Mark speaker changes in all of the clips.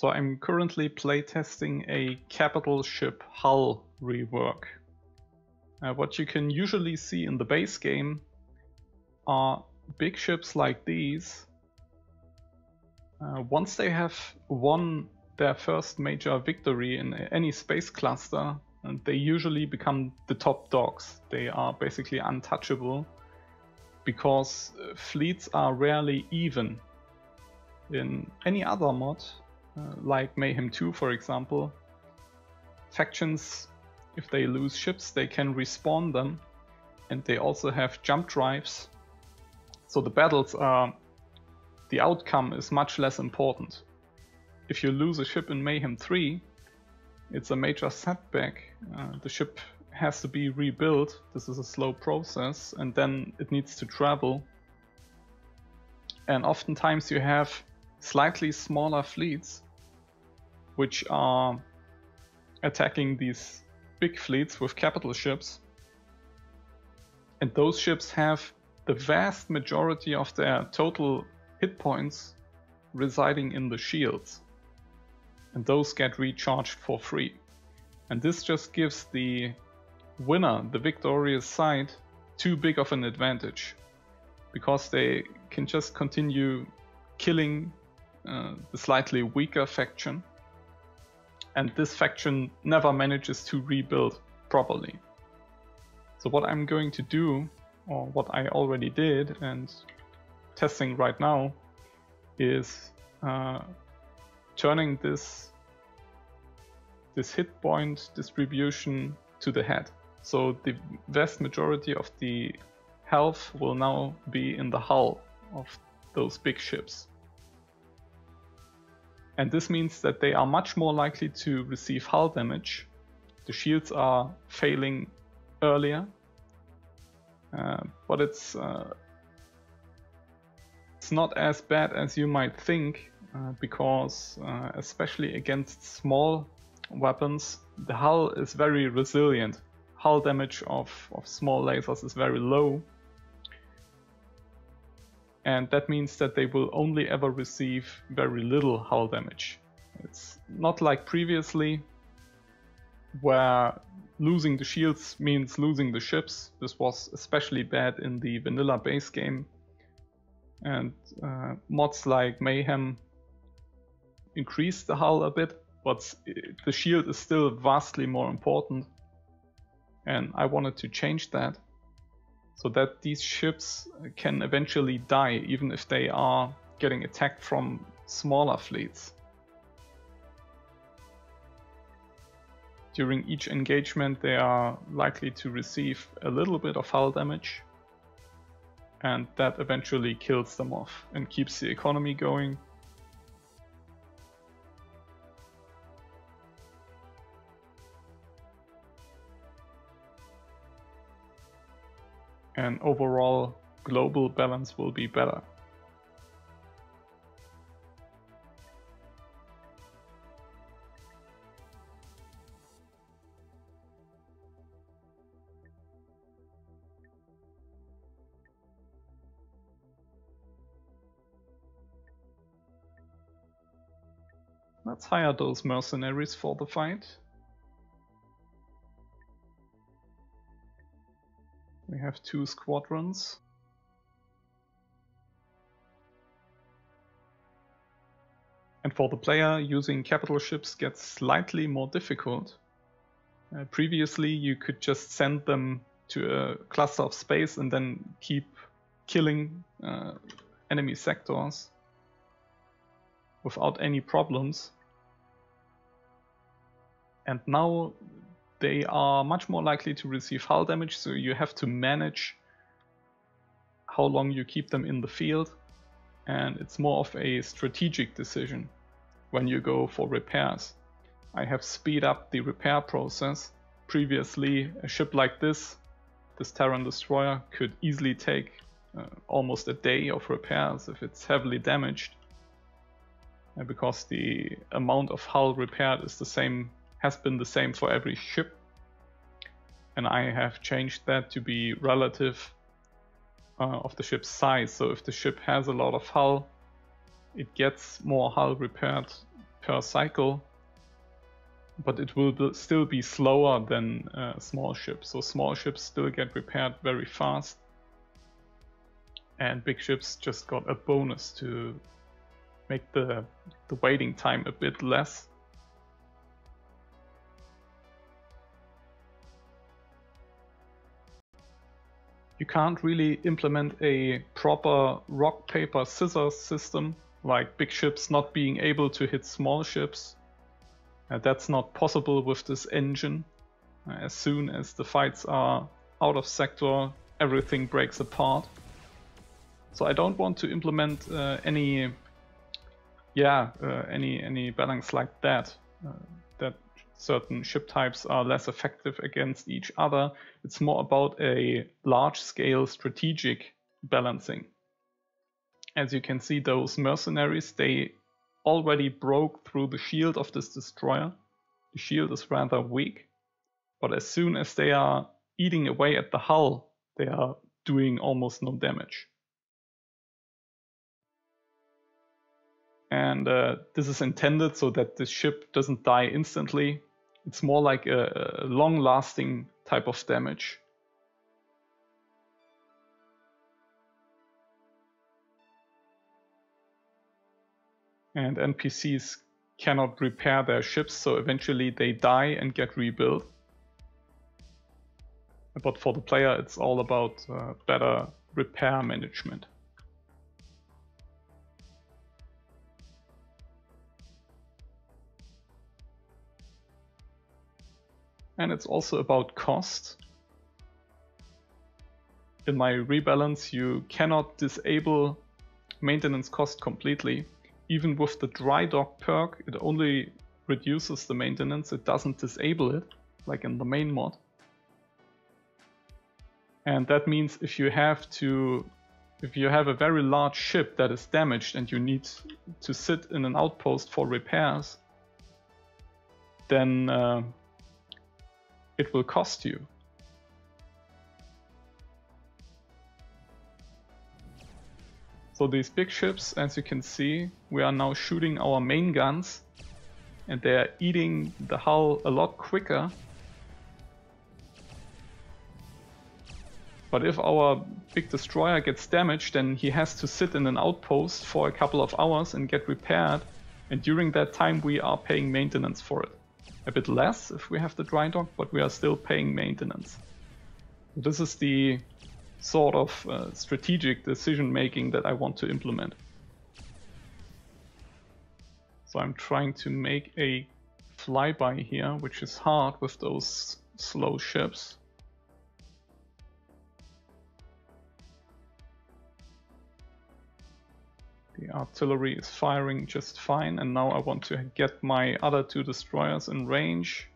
Speaker 1: So I'm currently playtesting a capital ship hull rework. What you can usually see in the base game are big ships like these. Once they have won their first major victory in any space cluster, they usually become the top dogs. They are basically untouchable because fleets are rarely even. In any other mod, like Mayhem 2 for example, factions, if they lose ships, they can respawn them, and they also have jump drives. So the battles are, the outcome is much less important. If you lose a ship in Mayhem 3, it's a major setback. The ship has to be rebuilt. This is a slow process, and then it needs to travel. And oftentimes you have slightly smaller fleets which are attacking these big fleets with capital ships, and those ships have the vast majority of their total hit points residing in the shields, and those get recharged for free. And this just gives the winner, the victorious side, too big of an advantage, because they can just continue killing the slightly weaker faction, and this faction never manages to rebuild properly. So what I'm going to do, or what I already did and testing right now, is turning this hit point distribution to the head. So the vast majority of the health will now be in the hull of those big ships. And this means that they are much more likely to receive hull damage. The shields are failing earlier, but it's not as bad as you might think, because especially against small weapons, the hull is very resilient. Hull damage of small lasers is very low, and that means that they will only ever receive very little hull damage. It's not like previously, where losing the shields means losing the ships. This was especially bad in the vanilla base game, and mods like Mayhem increased the hull a bit, but the shield is still vastly more important, and I wanted to change that so that these ships can eventually die even if they are getting attacked from smaller fleets. During each engagement they are likely to receive a little bit of hull damage, and that eventually kills them off and keeps the economy going. And overall global balance will be better. Let's hire those mercenaries for the fight. We have 2 squadrons. And for the player, using capital ships gets slightly more difficult. Previously you could just send them to a cluster of space and then keep killing enemy sectors without any problems. And now they are much more likely to receive hull damage, so you have to manage how long you keep them in the field, and it's more of a strategic decision when you go for repairs. I have speed up the repair process. Previously, a ship like this Terran destroyer, could easily take almost a day of repairs if it's heavily damaged, because the amount of hull repaired is the same, has been the same for every ship, and I have changed that to be relative of the ship's size. So if the ship has a lot of hull, it gets more hull repaired per cycle, but it will still be slower than small ships. So small ships still get repaired very fast, and big ships just got a bonus to make the waiting time a bit less. You can't really implement a proper rock, paper, scissors system, like big ships not being able to hit small ships. That's not possible with this engine. As soon as the fights are out of sector, everything breaks apart. So I don't want to implement any balance like that. That certain ship types are less effective against each other. It's more about a large-scale strategic balancing. As you can see, those mercenaries, they already broke through the shield of this destroyer. The shield is rather weak, but as soon as they are eating away at the hull, they are doing almost no damage. And this is intended so that the ship doesn't die instantly. It's more like a long-lasting type of damage. And NPCs cannot repair their ships, so eventually they die and get rebuilt. But for the player, it's all about better repair management. And it's also about cost. In my rebalance, you cannot disable maintenance cost completely. Even with the dry dock perk, it only reduces the maintenance, it doesn't disable it, like in the main mod. And that means if you have a very large ship that is damaged and you need to sit in an outpost for repairs, then it will cost you. So these big ships, as you can see, we are now shooting our main guns and they are eating the hull a lot quicker. But if our big destroyer gets damaged, then he has to sit in an outpost for a couple of hours and get repaired, and during that time we are paying maintenance for it. A bit less if we have the dry dock, but we are still paying maintenance. This is the sort of strategic decision making that I want to implement. So I'm trying to make a flyby here, which is hard with those slow ships. The artillery is firing just fine, and now I want to get my other two destroyers in range.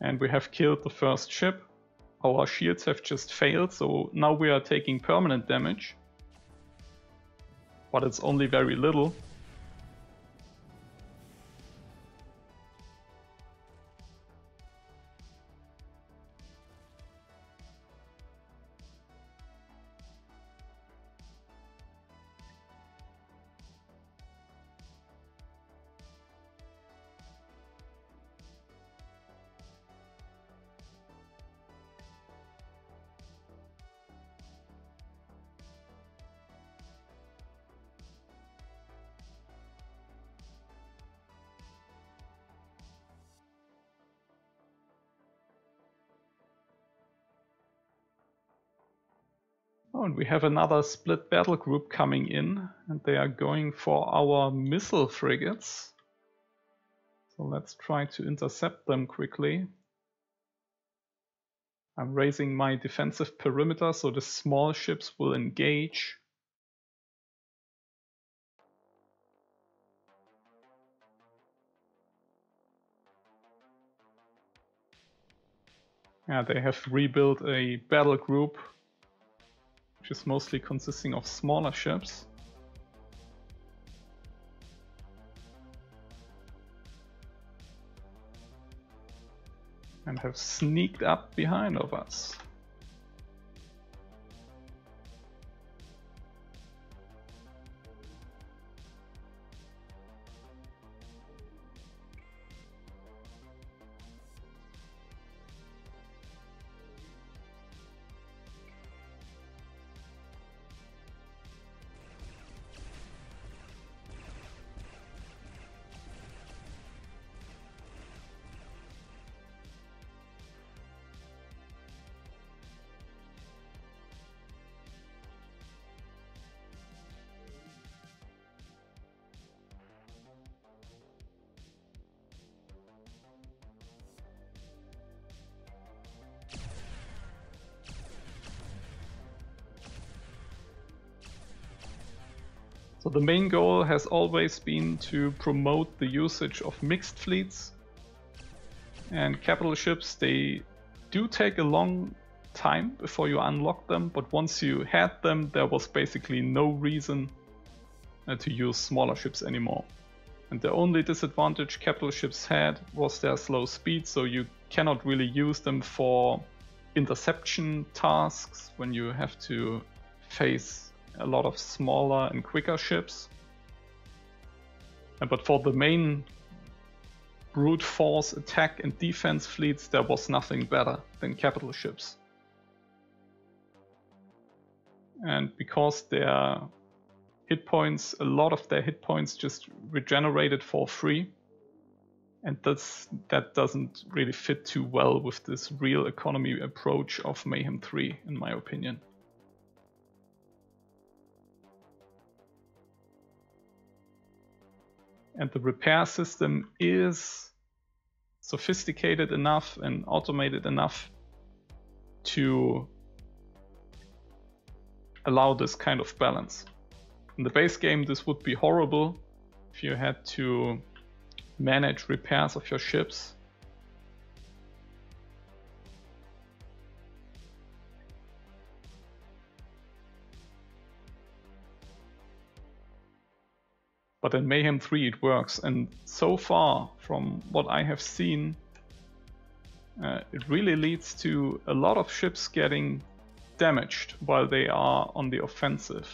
Speaker 1: And we have killed the first ship. Our shields have just failed, so now we are taking permanent damage. But it's only very little. Oh, and we have another split battle group coming in, and they are going for our missile frigates. So let's try to intercept them quickly. I'm raising my defensive perimeter so the small ships will engage. Yeah, they have rebuilt a battle group. which is mostly consisting of smaller ships. And have sneaked up behind of us. So the main goal has always been to promote the usage of mixed fleets, and capital ships, they do take a long time before you unlock them, but once you had them, there was basically no reason to use smaller ships anymore. And the only disadvantage capital ships had was their slow speed, so you cannot really use them for interception tasks when you have to face a lot of smaller and quicker ships. But for the main brute force attack and defense fleets, there was nothing better than capital ships. And because their hit points, a lot of their hit points just regenerated for free, and that doesn't really fit too well with this real economy approach of Mayhem 3, in my opinion. And the repair system is sophisticated enough and automated enough to allow this kind of balance. In the base game, this would be horrible if you had to manage repairs of your ships. But in Mayhem 3 it works, and so far from what I have seen, it really leads to a lot of ships getting damaged while they are on the offensive.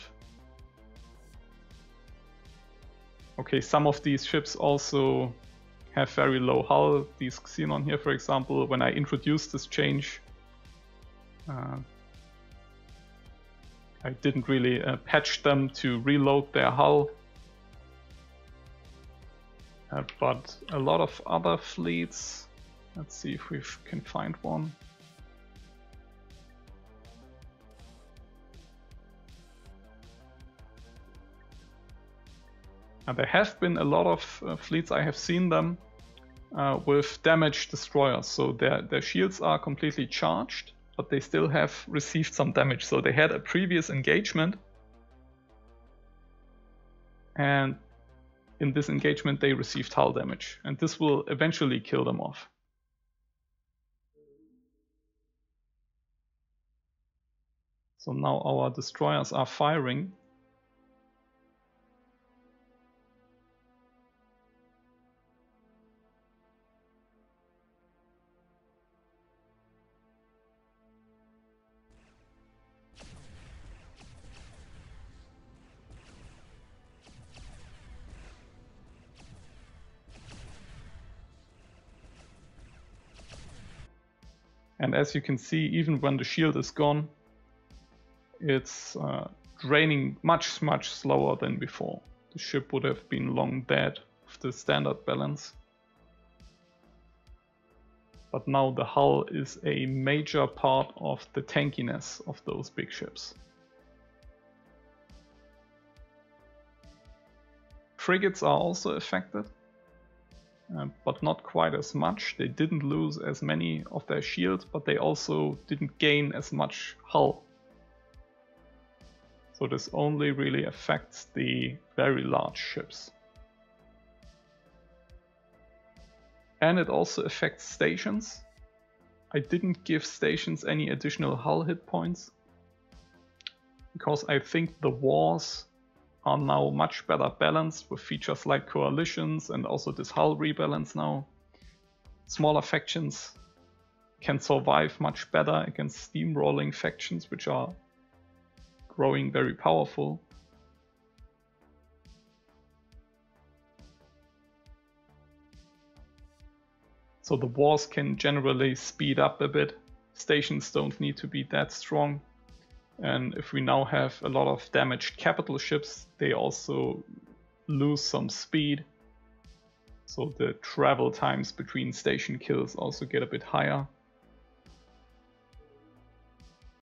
Speaker 1: Okay, some of these ships also have very low hull. These Xenon here, for example, when I introduced this change, I didn't really patch them to reload their hull. But a lot of other fleets, let's see if we can find one. And there have been a lot of fleets, I have seen them, with damaged destroyers. So their shields are completely charged, but they still have received some damage. So they had a previous engagement, and in this engagement they received hull damage, and this will eventually kill them off. So now our destroyers are firing. And as you can see, even when the shield is gone, it's draining much slower than before. The ship would have been long dead with the standard balance. But now the hull is a major part of the tankiness of those big ships. Frigates are also affected. But not quite as much. They didn't lose as many of their shields, but they also didn't gain as much hull. So this only really affects the very large ships. And it also affects stations. I didn't give stations any additional hull hit points. because I think the wars are now much better balanced with features like coalitions and also this hull rebalance now. Smaller factions can survive much better against steamrolling factions which are growing very powerful. So the wars can generally speed up a bit. Stations don't need to be that strong. And if we now have a lot of damaged capital ships, they also lose some speed. So the travel times between station kills also get a bit higher.